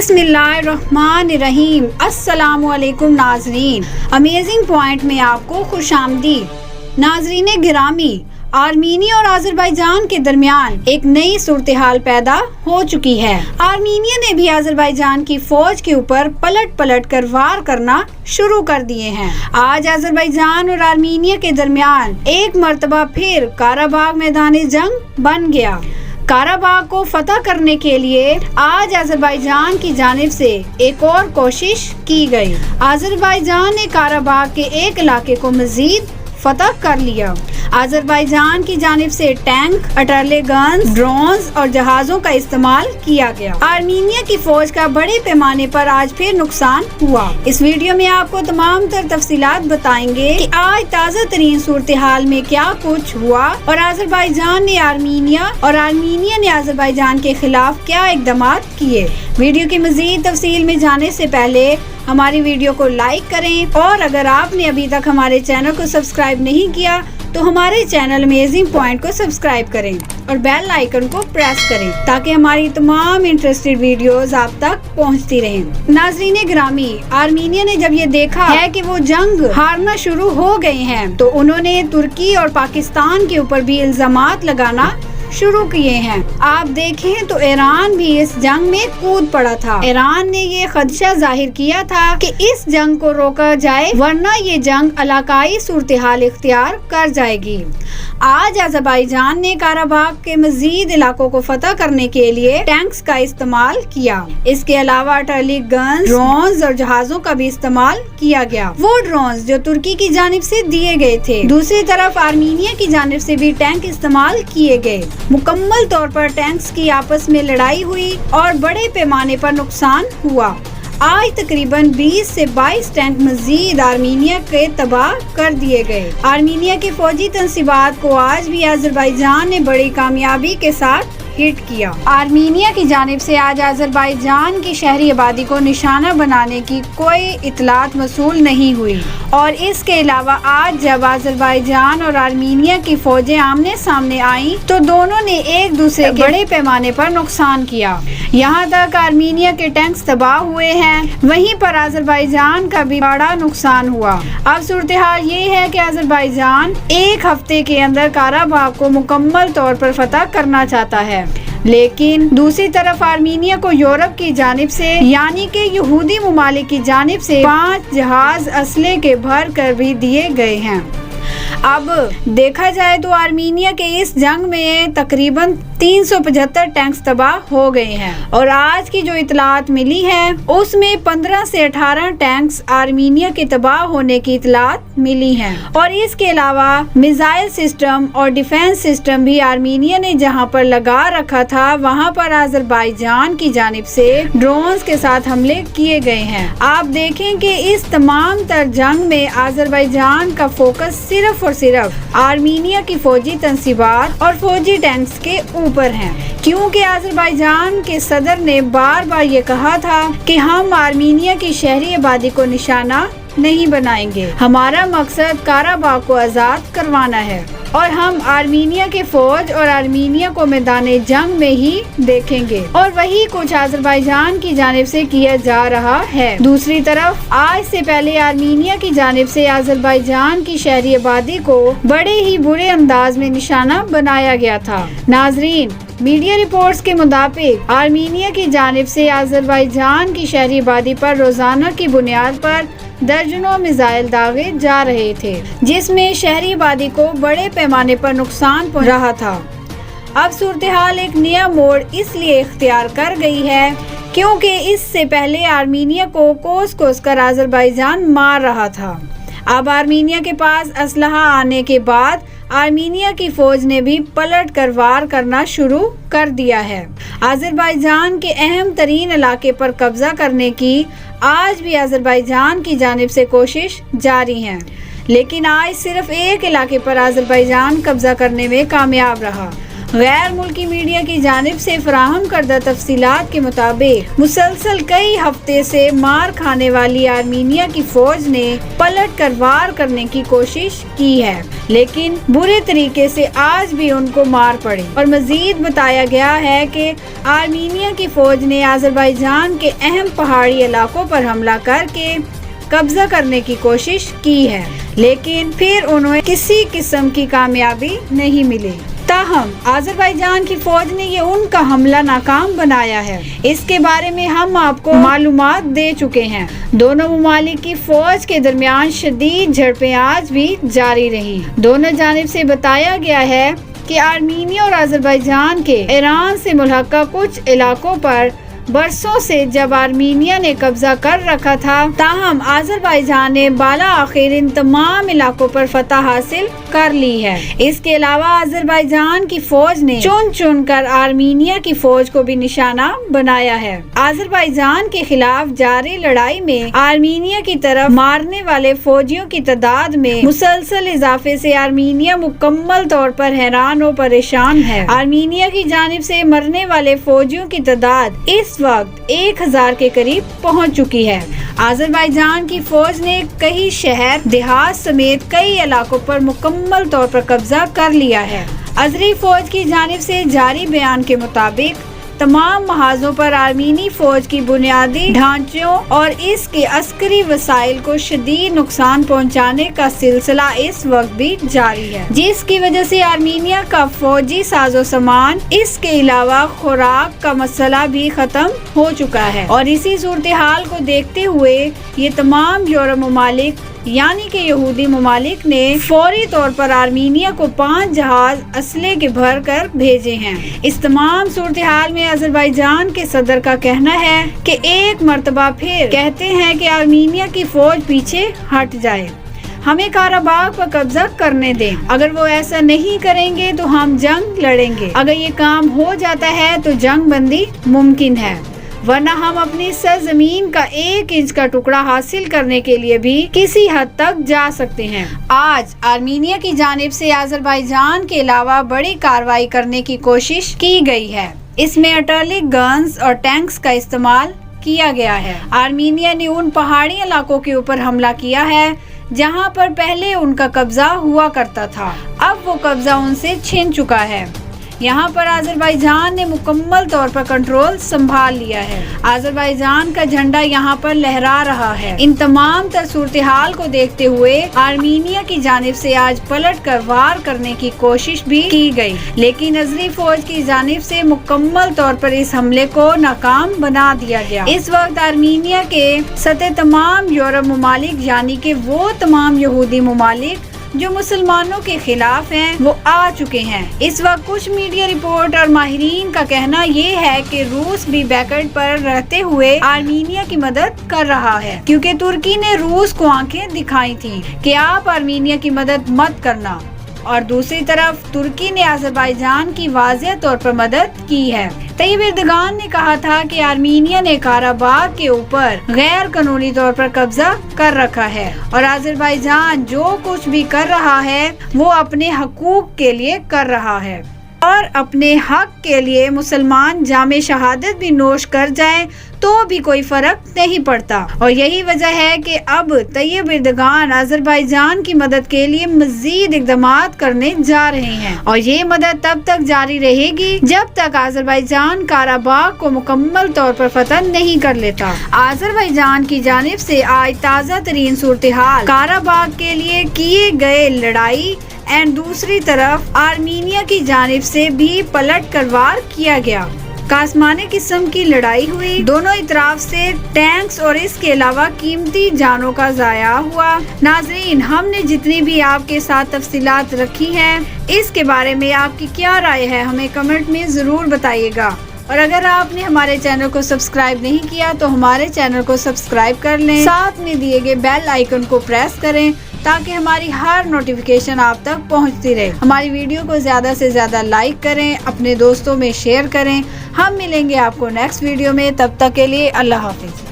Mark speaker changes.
Speaker 1: बिस्मिल्लाहिर्रहमानिर्रहीम। अस्सलामु अलैकुम नाजरीन, अमेजिंग पॉइंट में आपको खुश आमदीद। नाजरीन गिरामी, आर्मीनिया और अजरबैजान के दरमियान एक नई सूरत हाल पैदा हो चुकी है। आर्मीनिया ने भी अजरबैजान की फौज के ऊपर पलट कर वार करना शुरू कर दिए हैं। आज अजरबैजान और आर्मीनिया के दरमियान एक मर्तबा फिर काराबाग मैदान जंग बन गया। काराबाग को फतह करने के लिए आज अजरबैजान की जानिब से एक और कोशिश की गई। अजरबैजान ने काराबाग के एक इलाके को मजीद फतह कर लिया। अजरबैजान की जानिब से टैंक, अटर्ले गन्स, ड्रोन्स और जहाजों का इस्तेमाल किया गया। आर्मीनिया की फौज का बड़े पैमाने पर आज फिर नुकसान हुआ। इस वीडियो में आपको तमाम तर तफसीलात बताएंगे कि आज ताज़ा तरीन सूरत हाल में क्या कुछ हुआ और अजरबैजान ने आर्मीनिया और आर्मीनिया ने अजरबैजान के खिलाफ क्या इकदाम किए। वीडियो की मजीद तफसील में जाने से पहले हमारी वीडियो को लाइक करें और अगर आपने अभी तक हमारे चैनल को सब्सक्राइब नहीं किया तो हमारे चैनल अमेजिंग पॉइंट को सब्सक्राइब करें और बेल आइकन को प्रेस करें ताकि हमारी तमाम इंटरेस्टेड वीडियोस आप तक पहुंचती रहें। नाज़रीन गिरामी, आर्मीनिया ने जब ये देखा है कि वो जंग हारना शुरू हो गए हैं तो उन्होंने तुर्की और पाकिस्तान के ऊपर भी इल्जामात लगाना शुरू किए हैं। आप देखें तो ईरान भी इस जंग में कूद पड़ा था। ईरान ने ये खदशा जाहिर किया था कि इस जंग को रोका जाए वरना ये जंग इलाकाई सूरत हाल इख्तियार कर जाएगी। आज अजरबैजान ने काराबाग के मजीद इलाकों को फतह करने के लिए टैंक्स का इस्तेमाल किया। इसके अलावा अटर्ली गन्स, ड्रोन्स और जहाजों का भी इस्तेमाल किया गया। वो ड्रोन्स जो तुर्की की जानिब से दिए गए थे। दूसरी तरफ आर्मीनिया की जानिब से भी टैंक इस्तेमाल किए गए। मुकम्मल तौर पर टैंक्स की आपस में लड़ाई हुई और बड़े पैमाने पर नुकसान हुआ। आज तकरीबन 20 से 22 टैंक मजीद आर्मीनिया के तबाह कर दिए गए। आर्मीनिया के फौजी तंसीबात को आज भी अजरबैजान ने बड़ी कामयाबी के साथ हिट किया। आर्मीनिया की जानिब से आज अजरबैजान की शहरी आबादी को निशाना बनाने की कोई इतलात मसूल नहीं हुई और इसके अलावा आज जब अजरबैजान और आर्मीनिया की फौजें आमने सामने आई तो दोनों ने एक दूसरे के बड़े पैमाने पर नुकसान किया। यहाँ तक आर्मीनिया के टैंक्स तबाह हुए हैं, वहीं पर अजरबैजान का भी बड़ा नुकसान हुआ। अब सूरत हाल ये है कि अजरबैजान एक हफ्ते के अंदर काराबाग को मुकम्मल तौर पर फतह करना चाहता है, लेकिन दूसरी तरफ आर्मीनिया को यूरोप की जानिब से यानी कि यहूदी ममालिक की जानिब से 5 जहाज असले के भर कर भी दिए गए हैं। अब देखा जाए तो आर्मीनिया के इस जंग में तकरीबन 375 टैंक्स तबाह हो गए हैं और आज की जो इतलात मिली है उसमें 15 से 18 टैंक्स आर्मीनिया के तबाह होने की इतलात मिली हैं और इसके अलावा मिसाइल सिस्टम और डिफेंस सिस्टम भी आर्मीनिया ने जहां पर लगा रखा था वहां पर अजरबैजान की जानिब से ड्रोन्स के साथ हमले किए गए हैं। आप देखें कि इस तमाम तर जंग में अजरबैजान का फोकस सिर्फ और सिर्फ आर्मीनिया की फौजी तंसीबात और फौजी टैंक्स के ऊपर हैं, क्योंकि अजरबैजान के सदर ने बार बार ये कहा था कि हम आर्मीनिया की शहरी आबादी को निशाना नहीं बनाएंगे। हमारा मकसद काराबाग को आज़ाद करवाना है और हम आर्मीनिया के फौज और आर्मीनिया को मैदान जंग में ही देखेंगे और वही कुछ अजरबैजान की जानिब से किया जा रहा है। दूसरी तरफ आज से पहले आर्मीनिया की जानिब से अजरबैजान की शहरी आबादी को बड़े ही बुरे अंदाज में निशाना बनाया गया था। नाजरीन, मीडिया रिपोर्ट्स के मुताबिक आर्मीनिया की जानिब से अजरबैजान की शहरी आबादी पर रोजाना की बुनियाद पर दर्जनों मिसाइल दागे जा रहे थे, जिसमें शहरी आबादी को बड़े पैमाने पर नुकसान पहुंच रहा था। अब सूरत हाल एक नया मोड़ इसलिए इख्तियार कर गई है क्योंकि इससे पहले आर्मीनिया को कोस कोस कर अजरबैजान मार रहा था। अब आर्मीनिया के पास असलहा आने के बाद आर्मीनिया की फौज ने भी पलट कर वार करना शुरू कर दिया है। अजरबैजान के अहम तरीन इलाके पर कब्जा करने की आज भी अजरबैजान की जानिब से कोशिश जारी है, लेकिन आज सिर्फ एक इलाके पर अजरबैजान कब्जा करने में कामयाब रहा। غیر ملکی میڈیا کی جانب سے فراہم کردہ تفصیلات کے مطابق مسلسل کئی ہفتے سے مار کھانے والی آرمینیا کی فوج نے پلٹ کر وار کرنے کی کوشش کی ہے، لیکن برے طریقے سے آج بھی ان کو مار پڑی۔ اور مزید بتایا گیا ہے کہ آرمینیا کی فوج نے آذربائیجان کے اہم پہاڑی علاقوں پر حملہ کر کے قبضہ کرنے کی کوشش کی ہے، لیکن پھر انہیں کسی قسم کی کامیابی نہیں ملی۔ تاہم آذربائیجان کی فوج نے یہ ان کا حملہ ناکام بنایا ہے۔ اس کے بارے میں ہم آپ کو معلومات دے چکے ہیں۔ دونوں ممالک کی فوج کے درمیان شدید جھڑپیں آج بھی جاری رہی۔ دونوں جانب سے بتایا گیا ہے کہ آرمینیا اور آذربائیجان کے ایران سے ملحقہ کچھ علاقوں پر برسوں سے جب آرمینیا نے قبضہ کر رکھا تھا، تاہم آذربائیجان نے بالآخر ان تمام علاقوں پر فتح حاصل کر لی ہے۔ اس کے علاوہ آذربائیجان کی فوج نے چن چن کر آرمینیا کی فوج کو بھی نشانہ بنایا ہے۔ آذربائیجان کے خلاف جاری لڑائی میں آرمینیا کی طرف مارنے والے فوجیوں کی تعداد میں مسلسل اضافے سے آرمینیا مکمل طور پر حیران و پریشان ہے۔ آرمینیا کی جانب سے مرنے والے فوجیوں کی تعداد اس وقت 1000 کے قریب پہنچ چکی ہے۔ آذربائیجان کی فوج نے کئی شہر دیہات سمیت کئی علاقوں پر مکمل طور پر قبضہ کر لیا ہے۔ آذری فوج کی جانب سے جاری بیان کے مطابق تمام محاذوں پر آرمینی فوج کی بنیادی ڈھانچوں اور اس کے عسکری وسائل کو شدید نقصان پہنچانے کا سلسلہ اس وقت بھی جاری ہے، جس کی وجہ سے آرمینیا کا فوجی ساز و سامان اس کے علاوہ خوراک کا مسئلہ بھی ختم ہو چکا ہے۔ اور اسی صورتحال کو دیکھتے ہوئے یہ تمام یورپ ممالک یعنی کہ یہودی ممالک نے فوری طور پر آرمینیا کو 5 جہاز اسلحے کے بھر کر بھیجے ہیں۔ اس تمام صورتحال میں آذربائیجان کے صدر کا کہنا ہے کہ ایک مرتبہ پھر کہتے ہیں کہ آرمینیا کی فوج پیچھے ہٹ جائے، ہمیں قراباغ پر قبضہ کرنے دیں۔ اگر وہ ایسا نہیں کریں گے تو ہم جنگ لڑیں گے۔ اگر یہ کام ہو جاتا ہے تو جنگ بندی ممکن ہے، ورنہ ہم اپنی سرزمین کا 1 انچ کا ٹکڑا حاصل کرنے کے لیے بھی کسی حد تک جا سکتے ہیں۔ آج آرمینیا کی جانب سے آذربائیجان کے علاوہ بڑی کارروائی کرنے کی کوشش کی گئی ہے۔ اس میں آرٹلری گنز اور ٹینکس کا استعمال کیا گیا ہے۔ آرمینیا نے ان پہاڑی علاقوں کے اوپر حملہ کیا ہے جہاں پر پہلے ان کا قبضہ ہوا کرتا تھا، اب وہ قبضہ ان سے چھن چکا ہے۔ یہاں پر آذربائیجان نے مکمل طور پر کنٹرول سنبھال لیا ہے۔ آذربائیجان کا جھنڈا یہاں پر لہرا رہا ہے۔ ان تمام تر صورتحال کو دیکھتے ہوئے آرمینیا کی جانب سے آج پلٹ کر وار کرنے کی کوشش بھی کی گئی، لیکن آذری فوج کی جانب سے مکمل طور پر اس حملے کو ناکام بنا دیا گیا۔ اس وقت آرمینیا کے سطح تمام یورپ ممالک یعنی کہ وہ تمام یہودی ممالک جو مسلمانوں کے خلاف ہیں وہ آ چکے ہیں۔ اس وقت کچھ میڈیا رپورٹ اور ماہرین کا کہنا یہ ہے کہ روس بھی بیکٹ پر رہتے ہوئے آرمینیا کی مدد کر رہا ہے، کیونکہ ترکی نے روس کو آنکھیں دکھائی تھیں کہ آپ آرمینیا کی مدد مت کرنا، اور دوسری طرف ترکی نے آذربائیجان کی واضح طور پر مدد کی ہے۔ طیب اردگان نے کہا تھا کہ آرمینیا نے قراباغ کے اوپر غیر قانونی طور پر قبضہ کر رکھا ہے، اور آذربائیجان جو کچھ بھی کر رہا ہے وہ اپنے حقوق کے لیے کر رہا ہے، اور اپنے حق کے لیے مسلمان جام شہادت بھی نوش کر جائیں تو بھی کوئی فرق نہیں پڑتا۔ اور یہی وجہ ہے کہ اب طیب اردگان آذربائیجان کی مدد کے لیے مزید اقدامات کرنے جا رہے ہیں، اور یہ مدد تب تک جاری رہے گی جب تک آذربائیجان قراباغ کو مکمل طور پر فتح نہیں کر لیتا۔ آذربائیجان کی جانب سے آج تازہ ترین صورتحال قراباغ کے لیے کیے گئے لڑائی اینڈ دوسری طرف آرمینیا کی جانب سے بھی پلٹ کر وار کیا گیا۔ کاسمانی قسم کی لڑائی ہوئی، دونوں اطراف سے ٹینکس اور اس کے علاوہ قیمتی جانوں کا ضائع ہوا۔ ناظرین، ہم نے جتنی بھی آپ کے ساتھ تفصیلات رکھی ہیں اس کے بارے میں آپ کی کیا رائے ہے ہمیں کمنٹ میں ضرور بتائیے گا، اور اگر آپ نے ہمارے چینل کو سبسکرائب نہیں کیا تو ہمارے چینل کو سبسکرائب کر لیں، ساتھ میں دیے گئے بیل آئیکن کو پریس کریں تاکہ ہماری ہر نوٹیفیکیشن آپ تک پہنچتی رہے۔ ہماری ویڈیو کو زیادہ سے زیادہ لائک کریں، اپنے دوستوں میں شیئر کریں۔ ہم ملیں گے آپ کو نیکسٹ ویڈیو میں، تب تک کے لیے اللہ حافظ۔